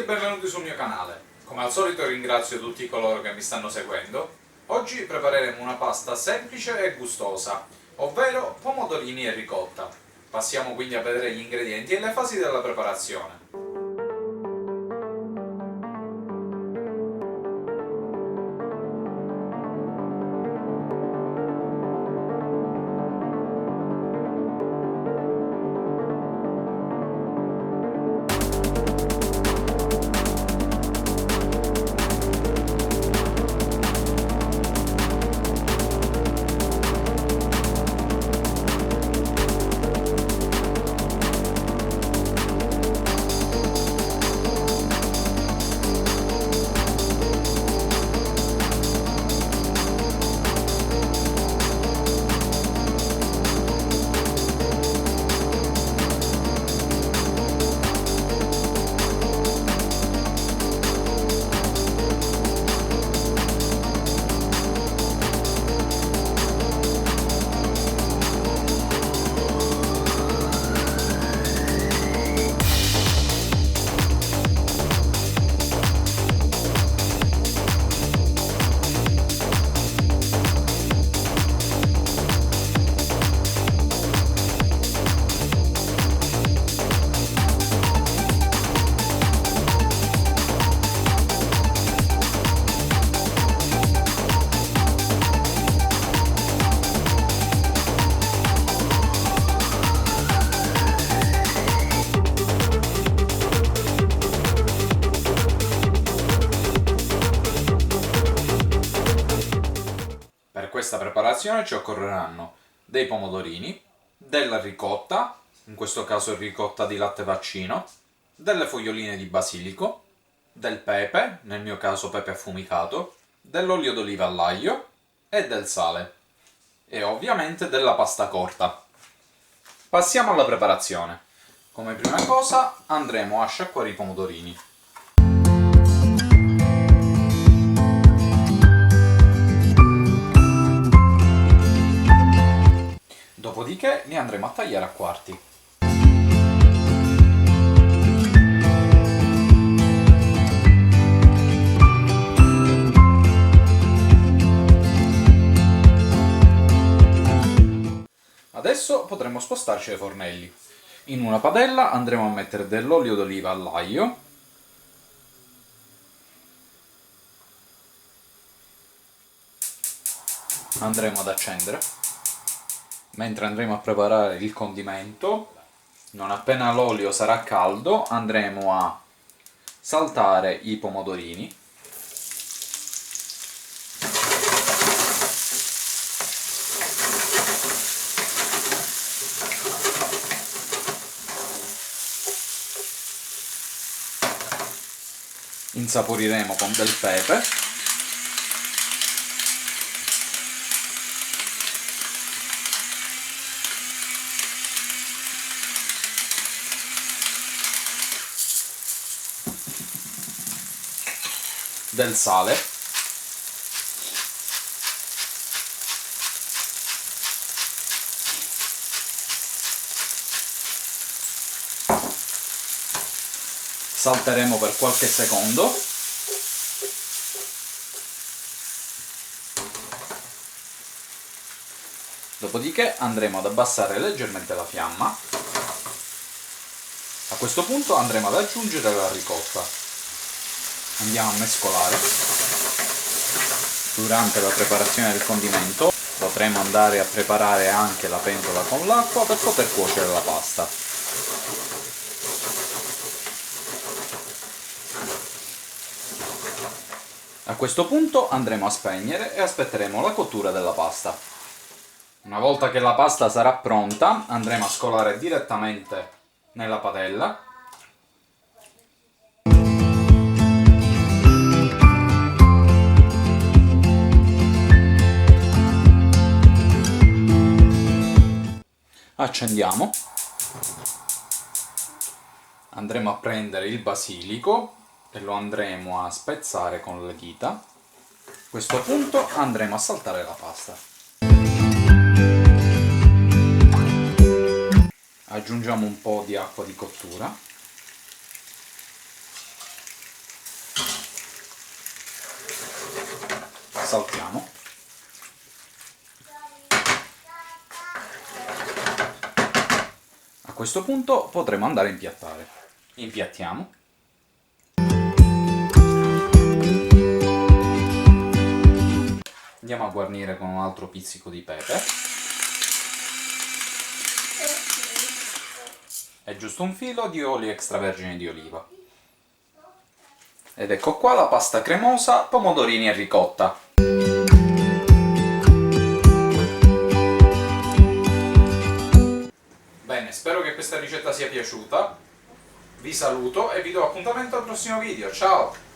benvenuti sul mio canale. Come al solito ringrazio tutti coloro che mi stanno seguendo. Oggi prepareremo una pasta semplice e gustosa, ovvero pomodorini e ricotta. Passiamo quindi a vedere gli ingredienti e le fasi della preparazione. Per questa preparazione ci occorreranno dei pomodorini, della ricotta, in questo caso ricotta di latte vaccino, delle foglioline di basilico, del pepe, nel mio caso pepe affumicato, dell'olio d'oliva all'aglio e del sale. E ovviamente della pasta corta. Passiamo alla preparazione. Come prima cosa andremo a sciacquare i pomodorini. Dopodiché li andremo a tagliare a quarti. Adesso potremo spostarci ai fornelli. In una padella andremo a mettere dell'olio d'oliva all'aglio, andremo ad accendere. Mentre andremo a preparare il condimento, non appena l'olio sarà caldo, andremo a saltare i pomodorini. Insaporiremo con del pepe. Del sale. Salteremo per qualche secondo. Dopodiché andremo ad abbassare leggermente la fiamma. A questo punto andremo ad aggiungere la ricotta. Andiamo a mescolare. Durante la preparazione del condimento potremo andare a preparare anche la pentola con l'acqua per poter cuocere la pasta. A questo punto andremo a spegnere e aspetteremo la cottura della pasta. Una volta che la pasta sarà pronta, andremo a scolare direttamente nella padella. Accendiamo. Andremo a prendere il basilico e lo andremo a spezzare con le dita. A questo punto andremo a saltare la pasta. Aggiungiamo un po' di acqua di cottura. saltiamo. A questo punto potremo andare a impiattare. Impiattiamo. Andiamo a guarnire con un altro pizzico di pepe. E giusto un filo di olio extravergine di oliva. Ed ecco qua la pasta cremosa, pomodorini e ricotta. Bene, spero che questa ricetta sia piaciuta. Vi saluto e vi do appuntamento al prossimo video. Ciao!